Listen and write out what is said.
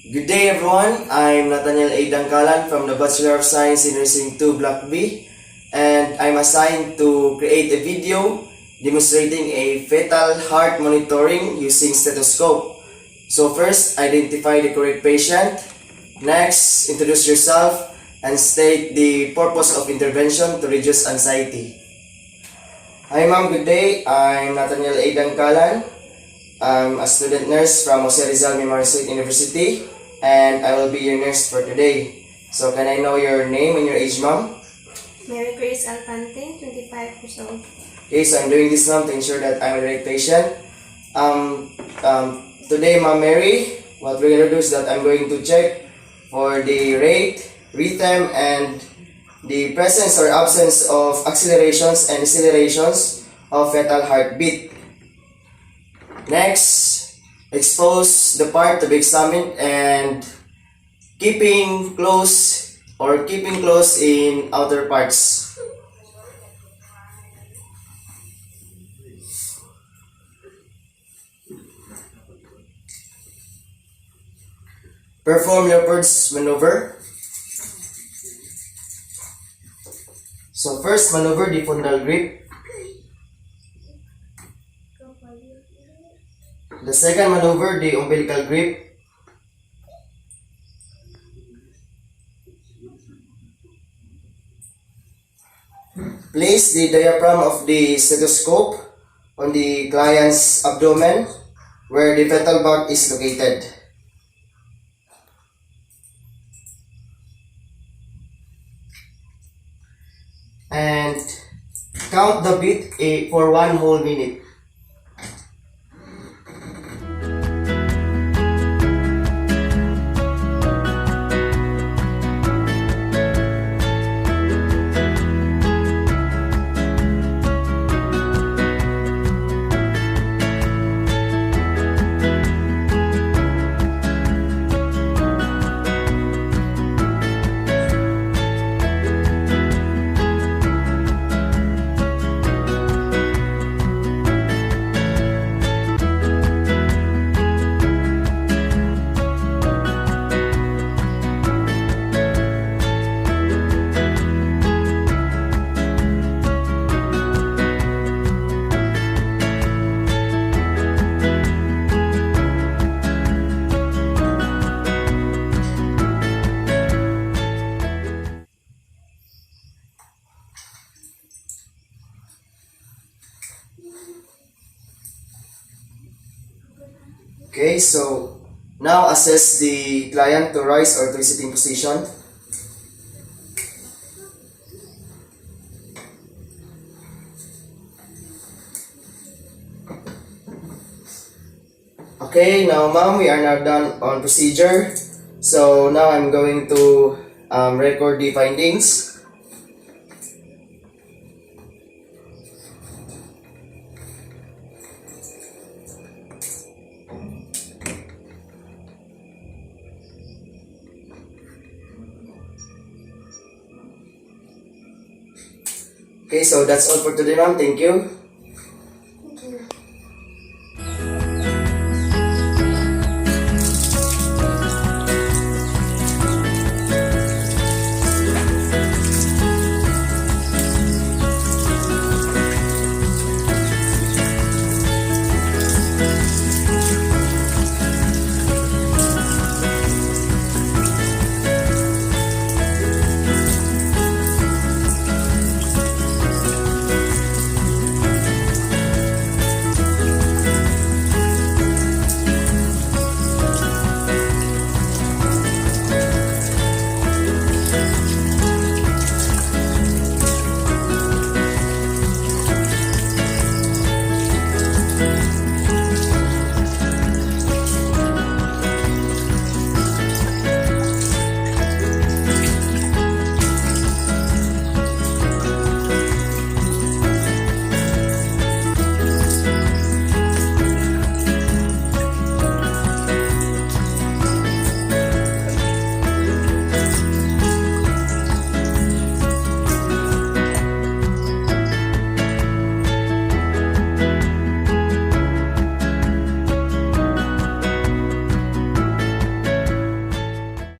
Good day everyone, I'm Nathaniel Dancalan from the Bachelor of Science in Nursing 2 Block B, and I'm assigned to create a video demonstrating a fetal heart monitoring using stethoscope. So first, identify the correct patient. Next, introduce yourself and state the purpose of intervention to reduce anxiety. Hi ma'am, good day. I'm Nathaniel Dancalan. I'm a student nurse from Jose Rizal Memorial State University, and I will be your nurse for today. So can I know your name and your age, ma'am? Mary Grace Alpante, 25 years old. Okay, so I'm doing this now to ensure that I'm the right patient. Today, Ma'am Mary, what we're gonna do is that I'm going to check for the rate, rhythm, and the presence or absence of accelerations and decelerations of fetal heartbeat. Next, expose the part to be examined and keeping close in outer parts. Perform Leopard's maneuver. So first maneuver the fundal grip. The second maneuver the umbilical grip. Place the diaphragm of the stethoscope on the client's abdomen where the fetal bag is located. And count the beat for 1 whole minute. Okay, so now assess the client to rise or to sitting position. Okay, now ma'am, we are now done on procedure. So now I'm going to record the findings. Okay, so that's all for today, ma'am. Thank you.